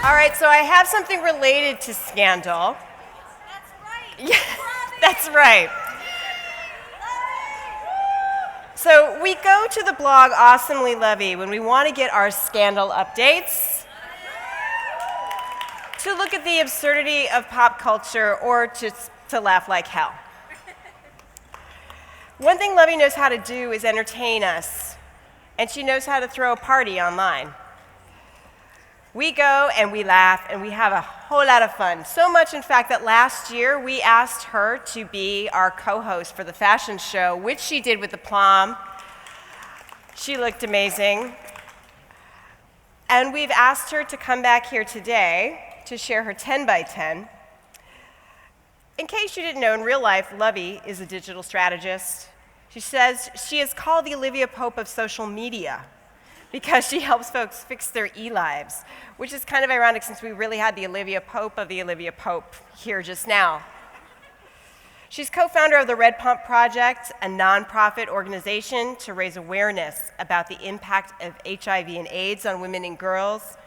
All right, so I have something related to scandal. That's right. Yeah, that's right. So we go to the blog Awesomely Luvvie when we want to get our scandal updates, to look at the absurdity of pop culture, or to laugh like hell. One thing Lovey knows how to do is entertain us, and she knows how to throw a party online. We go and we laugh and we have a whole lot of fun. So much, in fact, that last year we asked her to be our co-host for the fashion show, which she did with aplomb. She looked amazing. And we've asked her to come back here today to share her 10 by 10. In case you didn't know, in real life, Lovey is a digital strategist. She says she is called the Olivia Pope of social media because she helps folks fix their e-lives, which is kind of ironic since we really had the Olivia Pope of the Olivia Pope here just now. She's co-founder of the Red Pump Project, a nonprofit organization to raise awareness about the impact of HIV and AIDS on women and girls.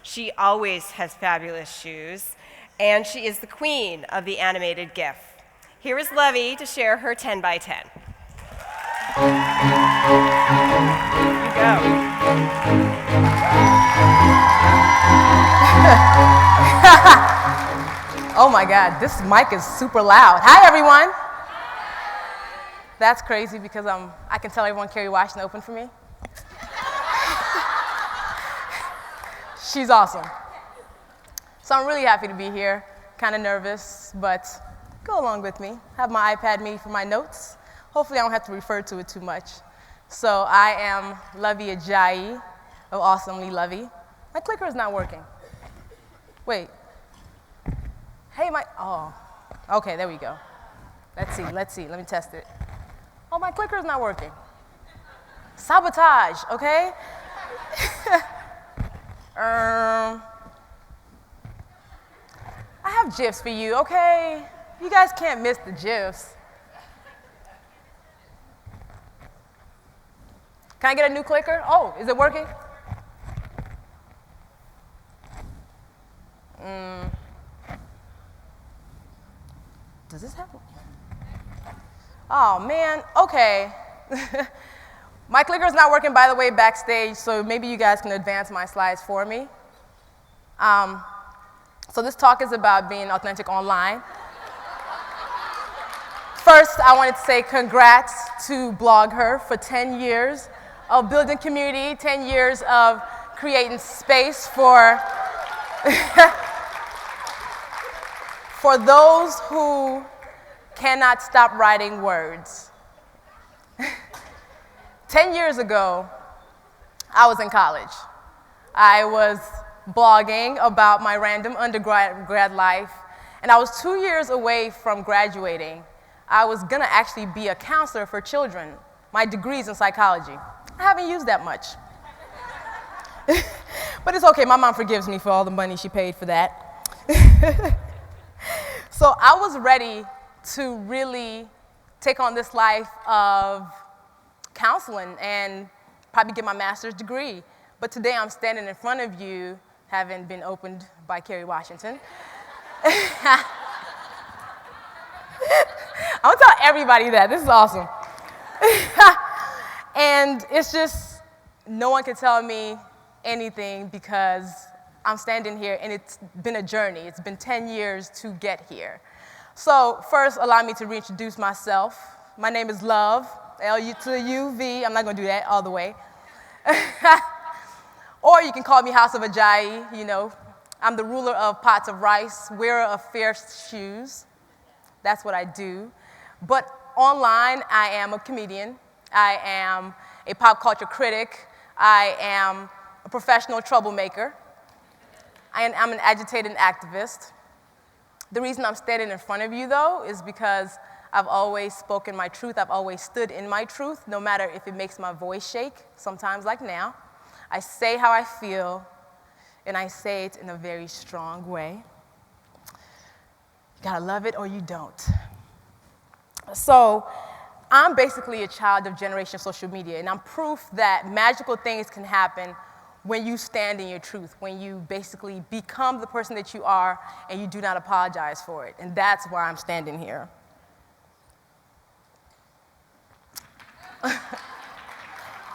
She always has fabulous shoes, and she is the queen of the animated GIF. Here is Lovey to share her 10 by 10. You go. Oh my God, this mic is super loud. Hi everyone. That's crazy because I can tell everyone Kerry Washington opened for me. She's awesome. So I'm really happy to be here. Kind of nervous, but go along with me. Have my iPad me for my notes. Hopefully I don't have to refer to it too much. So I am Luvvie Ajayi of Awesomely Luvvie. My clicker is not working. Wait. Hey, okay, there we go. Let's see, let me test it. Oh, my clicker is not working. Sabotage, okay? I have GIFs for you, okay? You guys can't miss the GIFs. Can I get a new clicker? Oh, is it working? Does this happen? Oh, man, okay. My clicker is not working, by the way, backstage, so maybe you guys can advance my slides for me. So this talk is about being authentic online. First, I wanted to say congrats to BlogHer for 10 years of building community, 10 years of creating space for for those who cannot stop writing words. 10 years ago, I was in college. I was blogging about my random undergrad life, and I was 2 years away from graduating. I was gonna actually be a counselor for children. My degree's in psychology. I haven't used that much. But it's okay, my mom forgives me for all the money she paid for that. So I was ready to really take on this life of counseling and probably get my master's degree. But today I'm standing in front of you, having been opened by Kerry Washington. I'm gonna tell everybody that, this is awesome. And it's just, no one can tell me anything because I'm standing here and it's been a journey. It's been 10 years to get here. So first, allow me to reintroduce myself. My name is Love, L-U-V. I'm not gonna do that all the way. Or you can call me House of Ajayi, you know. I'm the ruler of pots of rice, wearer of fair shoes. That's what I do. But online, I am a comedian. I am a pop culture critic. I am a professional troublemaker. I'm an agitated activist. The reason I'm standing in front of you, though, is because I've always spoken my truth. I've always stood in my truth, no matter if it makes my voice shake, sometimes like now. I say how I feel, and I say it in a very strong way. You gotta love it or you don't. So I'm basically a child of generation social media, and I'm proof that magical things can happen when you stand in your truth, when you basically become the person that you are and you do not apologize for it. And that's why I'm standing here.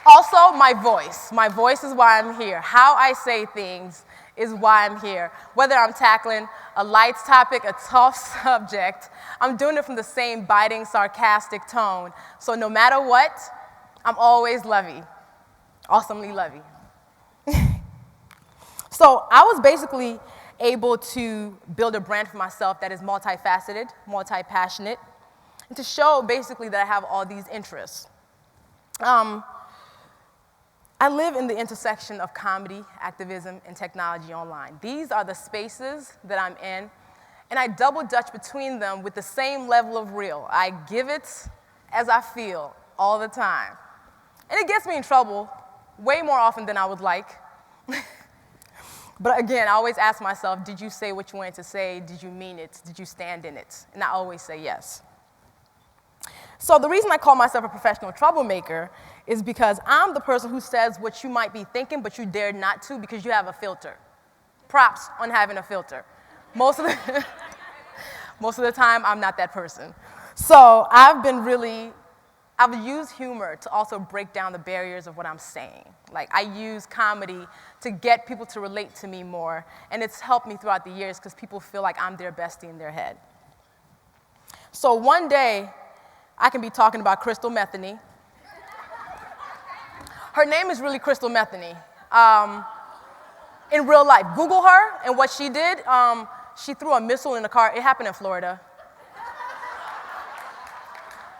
Also, my voice. My voice is why I'm here. How I say things is why I'm here. Whether I'm tackling a light topic, a tough subject, I'm doing it from the same biting, sarcastic tone. So no matter what, I'm always Lovey. Awesomely Luvvie. So I was basically able to build a brand for myself that is multifaceted, multi-passionate, and to show basically that I have all these interests. I live in the intersection of comedy, activism, and technology online. These are the spaces that I'm in, and I double dutch between them with the same level of real. I give it as I feel all the time. And it gets me in trouble way more often than I would like. But again, I always ask myself, did you say what you wanted to say? Did you mean it? Did you stand in it? And I always say yes. So the reason I call myself a professional troublemaker is because I'm the person who says what you might be thinking, but you dare not to because you have a filter. Props on having a filter. Most of the time, I'm not that person. So I've used humor to also break down the barriers of what I'm saying. Like, I use comedy to get people to relate to me more, and it's helped me throughout the years because people feel like I'm their bestie in their head. So one day, I can be talking about Crystal Metheny. Her name is really Crystal Metheny. In real life, Google her and what she did. She threw a missile in a car. It happened in Florida.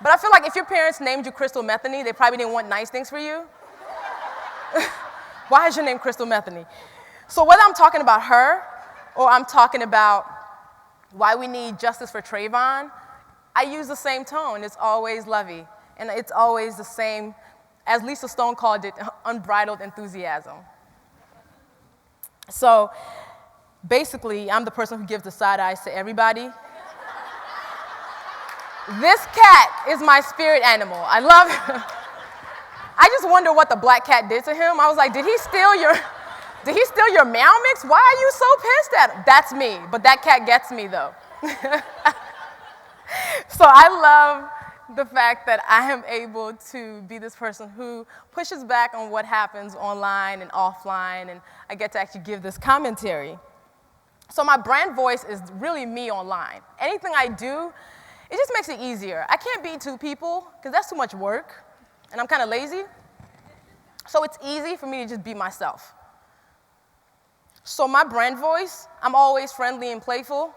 But I feel like if your parents named you Crystal Metheny, they probably didn't want nice things for you. Why is your name Crystal Metheny? So whether I'm talking about her or I'm talking about why we need justice for Trayvon, I use the same tone. It's always Lovey. And it's always the same, as Lisa Stone called it, unbridled enthusiasm. So basically, I'm the person who gives the side eyes to everybody. This cat is my spirit animal. I love him. I just wonder what the black cat did to him. I was like, did he steal your meow mix? Why are you so pissed at him? That's me, but that cat gets me though. So I love the fact that I am able to be this person who pushes back on what happens online and offline, and I get to actually give this commentary. So my brand voice is really me online. Anything I do, it just makes it easier. I can't be two people, because that's too much work, and I'm kind of lazy. So it's easy for me to just be myself. So my brand voice, I'm always friendly and playful.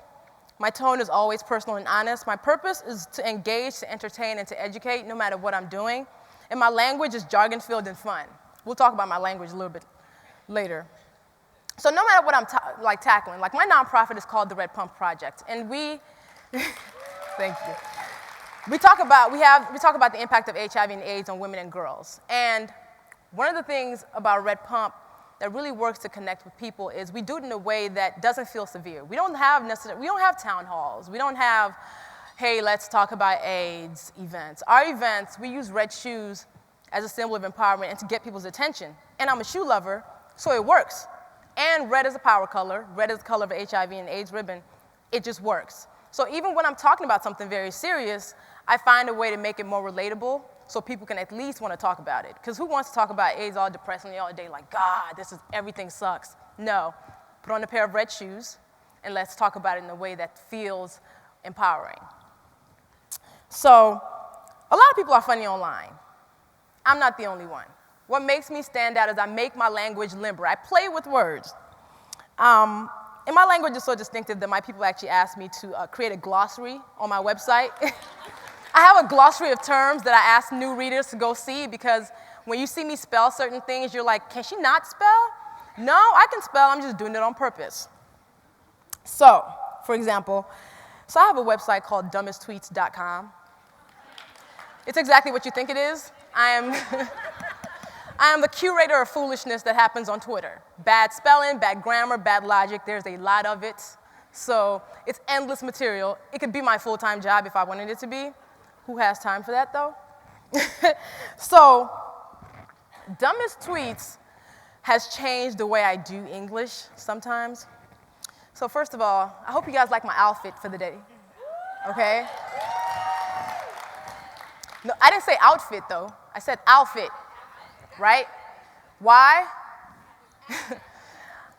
My tone is always personal and honest. My purpose is to engage, to entertain, and to educate, no matter what I'm doing. And my language is jargon-filled and fun. We'll talk about my language a little bit later. So no matter what I'm tackling, like my nonprofit is called the Red Pump Project, and we, thank you. We talk about the impact of HIV and AIDS on women and girls. And one of the things about Red Pump that really works to connect with people is we do it in a way that doesn't feel severe. We don't have town halls. We don't have, hey, let's talk about AIDS events. Our events, we use red shoes as a symbol of empowerment and to get people's attention. And I'm a shoe lover, so it works. And red is a power color. Red is the color of the HIV and AIDS ribbon. It just works. So even when I'm talking about something very serious, I find a way to make it more relatable so people can at least want to talk about it. Because who wants to talk about AIDS all depressingly all day, like, God, everything sucks. No, put on a pair of red shoes, and let's talk about it in a way that feels empowering. So a lot of people are funny online. I'm not the only one. What makes me stand out is I make my language limber. I play with words. And my language is so distinctive that my people actually asked me to create a glossary on my website. I have a glossary of terms that I ask new readers to go see because when you see me spell certain things, you're like, can she not spell? No, I can spell, I'm just doing it on purpose. So, for example, I have a website called dumbesttweets.com. It's exactly what you think it is. I am the curator of foolishness that happens on Twitter. Bad spelling, bad grammar, bad logic, there's a lot of it. So it's endless material. It could be my full-time job if I wanted it to be. Who has time for that, though? So, Dumbest Tweets has changed the way I do English sometimes. So first of all, I hope you guys like my outfit for the day, okay? No, I didn't say outfit though, I said outfit, right? Why?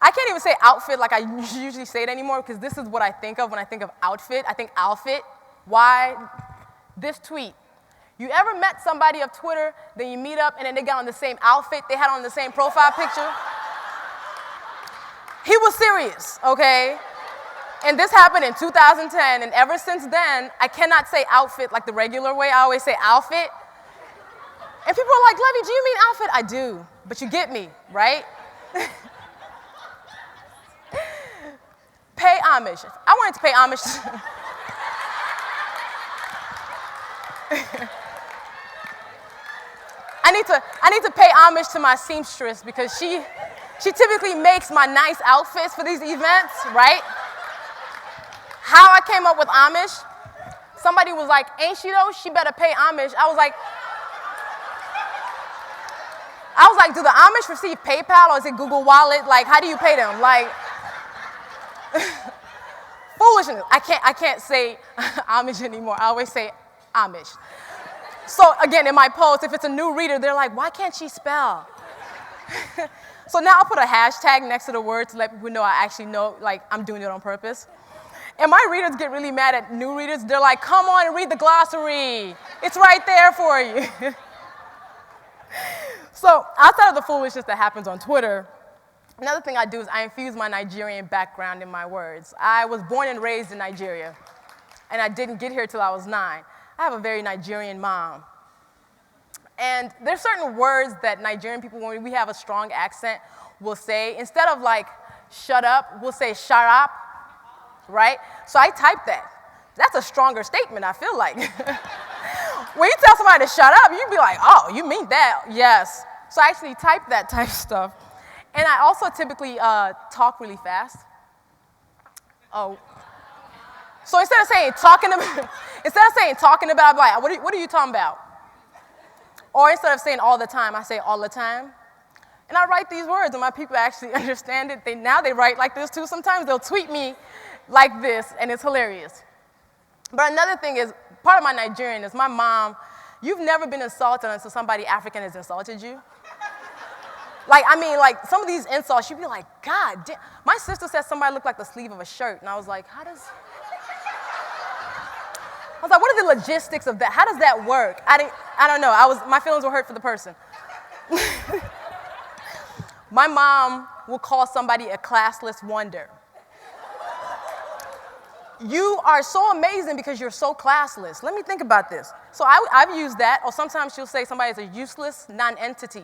I can't even say outfit like I usually say it anymore because this is what I think of when I think of outfit. I think outfit. Why? This tweet. You ever met somebody of Twitter, then you meet up, and then they got on the same outfit, they had on the same profile picture? He was serious, okay? And this happened in 2010, and ever since then, I cannot say outfit like the regular way. I always say outfit. And people are like, Lovey, do you mean outfit? I do, but you get me, right? Pay homage. I wanted to pay homage to I need to pay homage to my seamstress because she typically makes my nice outfits for these events, right? How I came up with homage, somebody was like, ain't she though? She better pay homage. I was like, do the Amish receive PayPal or is it Google Wallet? Like, how do you pay them? Like, foolishness. I can't say Amish anymore. I always say Amish. So again, in my post, if it's a new reader, they're like, why can't she spell? So now I'll put a hashtag next to the word to let people know I actually know, like, I'm doing it on purpose. And my readers get really mad at new readers. They're like, come on and read the glossary. It's right there for you. So outside of the foolishness that happens on Twitter, another thing I do is I infuse my Nigerian background in my words. I was born and raised in Nigeria, and I didn't get here till I was 9. I have a very Nigerian mom. And there's certain words that Nigerian people, when we have a strong accent, will say. Instead of like, shut up, we'll say, shut up, right? So I type that. That's a stronger statement, I feel like. When you tell somebody to shut up, you'd be like, oh, you mean that? Yes. So I actually type that type of stuff. And I also typically talk really fast. Oh. So instead of saying talking about, I'm like, what are you talking about? Or instead of saying all the time, I say all the time. And I write these words, and my people actually understand it. Now they write like this too. Sometimes they'll tweet me like this, and it's hilarious. But another thing is, part of my Nigerian is my mom, you've never been insulted until somebody African has insulted you. Like, I mean, like, some of these insults, you'd be like, God damn. My sister said somebody looked like the sleeve of a shirt, and I was like, what are the logistics of that? How does that work? I don't know. My feelings were hurt for the person. My mom will call somebody a classless wonder. You are so amazing because you're so classless. Let me think about this. So I've used that, or sometimes she'll say somebody is a useless non-entity.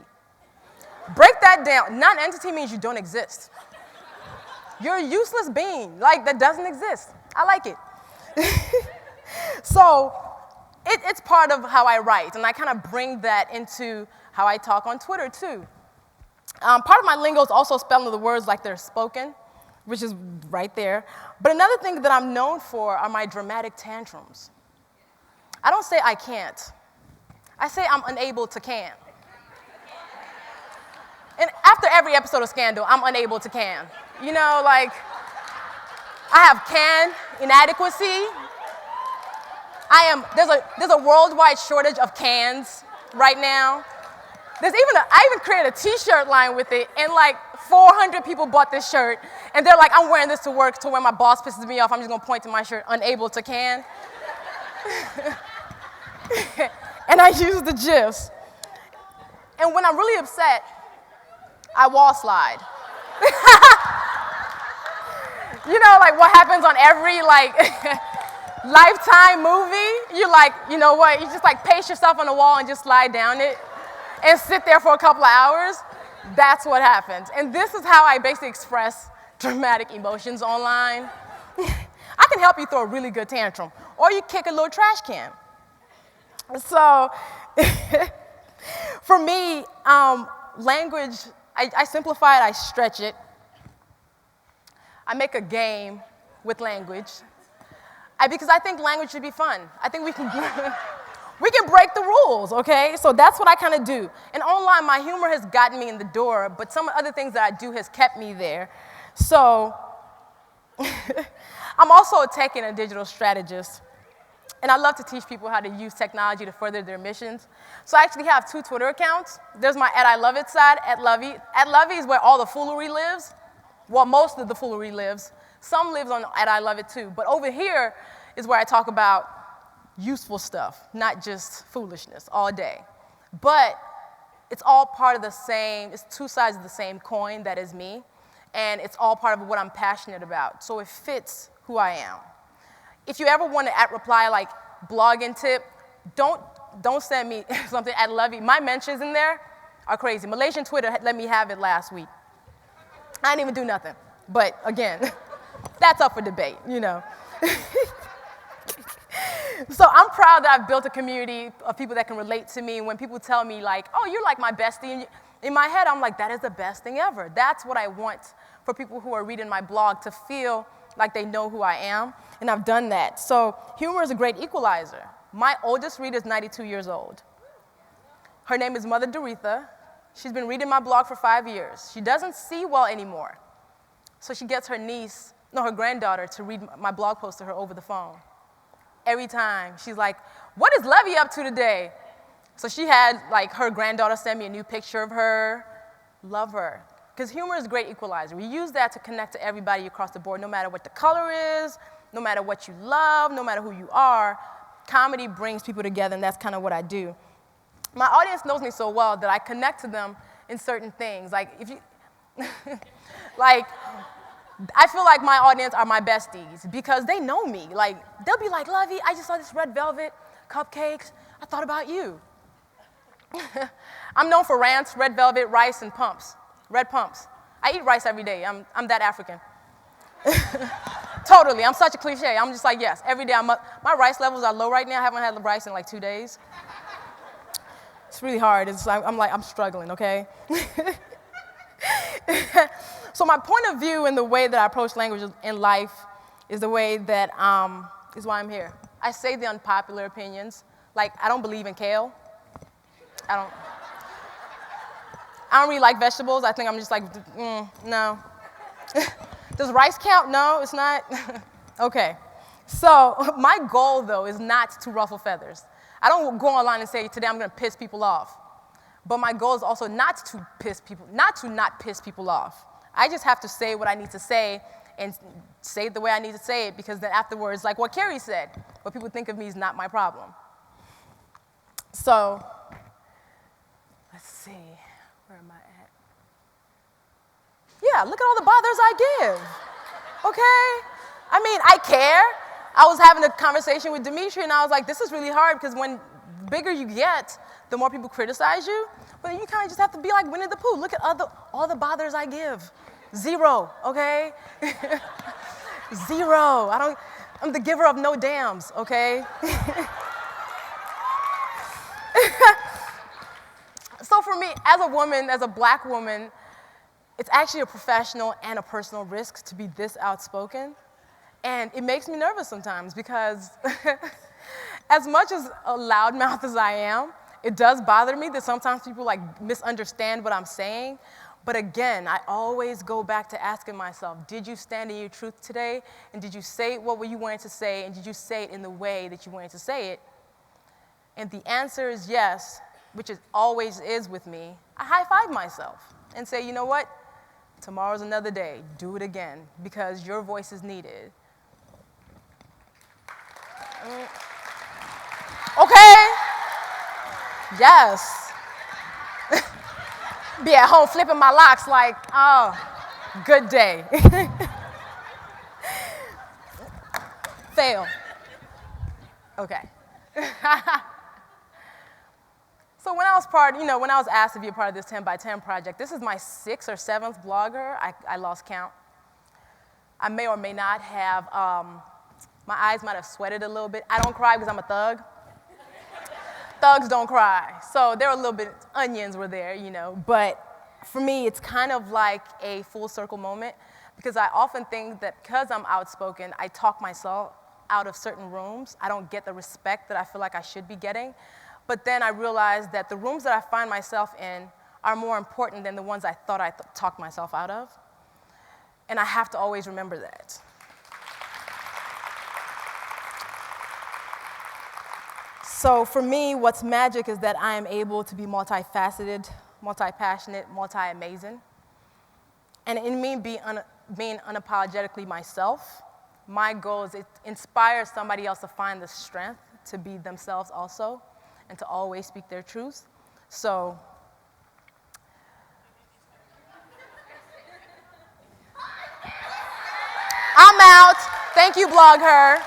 Break that down. Non-entity means you don't exist. You're a useless being, like that doesn't exist. I like it. So it's part of how I write, and I kind of bring that into how I talk on Twitter too. Part of my lingo is also spelling the words like they're spoken, which is right there. But another thing that I'm known for are my dramatic tantrums. I don't say I can't. I say I'm unable to can. And after every episode of Scandal, I'm unable to can. You know, like, I have can inadequacy. There's a worldwide shortage of cans right now. I even created a t-shirt line with it, and like 400 people bought this shirt, and they're like, I'm wearing this to work to when my boss pisses me off, I'm just gonna point to my shirt, unable to can. And I use the GIFs. And when I'm really upset, I wall slide. You know, like what happens on every like Lifetime movie? You like, you know what, you just like pace yourself on the wall and just slide down it and sit there for a couple of hours. That's what happens. And this is how I basically express dramatic emotions online. I can help you throw a really good tantrum, or you kick a little trash can. So for me, language, I simplify it, I stretch it. I make a game with language. Because I think language should be fun. I think We can break the rules, okay? So that's what I kind of do. And online, my humor has gotten me in the door, but some other things that I do has kept me there. So I'm also a tech and a digital strategist. And I love to teach people how to use technology to further their missions. So I actually have 2 Twitter accounts. There's my @ILoveIt side, @Lovey. @Lovey is where all the foolery lives. Well, most of the foolery lives. Some lives on @ILoveIt too. But over here is where I talk about useful stuff, not just foolishness all day. But it's all part of the same, it's 2 sides of the same coin that is me. And it's all part of what I'm passionate about. So it fits who I am. If you ever want to reply like blogging tip, don't send me something @Lovey. My mentions in there are crazy. Malaysian Twitter let me have it last week. I didn't even do nothing. But again, that's up for debate, you know. So I'm proud that I've built a community of people that can relate to me. When people tell me like, oh, you're like my bestie, in my head I'm like, that is the best thing ever. That's what I want for people who are reading my blog to feel like they know who I am, and I've done that. So humor is a great equalizer. My oldest reader is 92 years old. Her name is Mother Doretha. She's been reading my blog for 5 years. She doesn't see well anymore. So she gets her granddaughter to read my blog post to her over the phone. Every time, she's like, what is Lovey up to today? So she had like her granddaughter send me a new picture of her. Love her. Because humor is a great equalizer. We use that to connect to everybody across the board, no matter what the color is, no matter what you love, no matter who you are. Comedy brings people together, and that's kind of what I do. My audience knows me so well that I connect to them in certain things. Like, if you, like, I feel like my audience are my besties because they know me. Like, they'll be like, Lovey, I just saw this red velvet cupcakes. I thought about you. I'm known for rants, red velvet, rice, and pumps. Red pumps. I eat rice every day. I'm that African. Totally. I'm such a cliche. I'm just like, yes, every day. My rice levels are low right now. I haven't had rice in like 2 days. It's really hard. I'm struggling, okay? So my point of view and the way that I approach language in life is the way that is why I'm here. I say the unpopular opinions. Like, I don't believe in kale. I don't really like vegetables. I think I'm just like, no. Does rice count? No, it's not. Okay. So my goal, though, is not to ruffle feathers. I don't go online and say, today I'm going to piss people off. But my goal is also not to not piss people off. I just have to say what I need to say and say it the way I need to say it, because then afterwards, like what Carrie said, what people think of me is not my problem. So let's see. Where am I at? Yeah, look at all the bothers I give, okay? I mean, I care. I was having a conversation with Dimitri, and I was like, this is really hard, because when the bigger you get, the more people criticize you. But you kind of just have to be like Winnie the Pooh. Look at all the bothers I give. 0, okay? 0. I'm the giver of no dams, okay? So for me, as a woman, as a black woman, it's actually a professional and a personal risk to be this outspoken. And it makes me nervous sometimes because as much as a loudmouth as I am, it does bother me that sometimes people like misunderstand what I'm saying. But again, I always go back to asking myself, did you stand in your truth today? And did you say what you wanted to say? And did you say it in the way that you wanted to say it? And the answer is yes, which it always is with me. I high-five myself and say, you know what? Tomorrow's another day. Do it again, because your voice is needed. Okay? Yes. Be at home flipping my locks like, oh, good day. Fail. Okay. So when I was asked to be a part of this 10 by 10 project, this is my 6th or 7th BlogHer. I lost count. I may or may not have, my eyes might have sweated a little bit. I don't cry because I'm a thug. Thugs don't cry. So there were a little bit, onions were there, But for me, it's kind of like a full circle moment, because I often think that because I'm outspoken, I talk myself out of certain rooms. I don't get the respect that I feel like I should be getting. But then I realized that the rooms that I find myself in are more important than the ones I thought I talked myself out of. And I have to always remember that. So for me, what's magic is that I am able to be multifaceted, multi-passionate, multi-amazing. And in me being unapologetically myself, my goal is to inspire somebody else to find the strength to be themselves also and to always speak their truth. So I'm out. Thank you, BlogHer.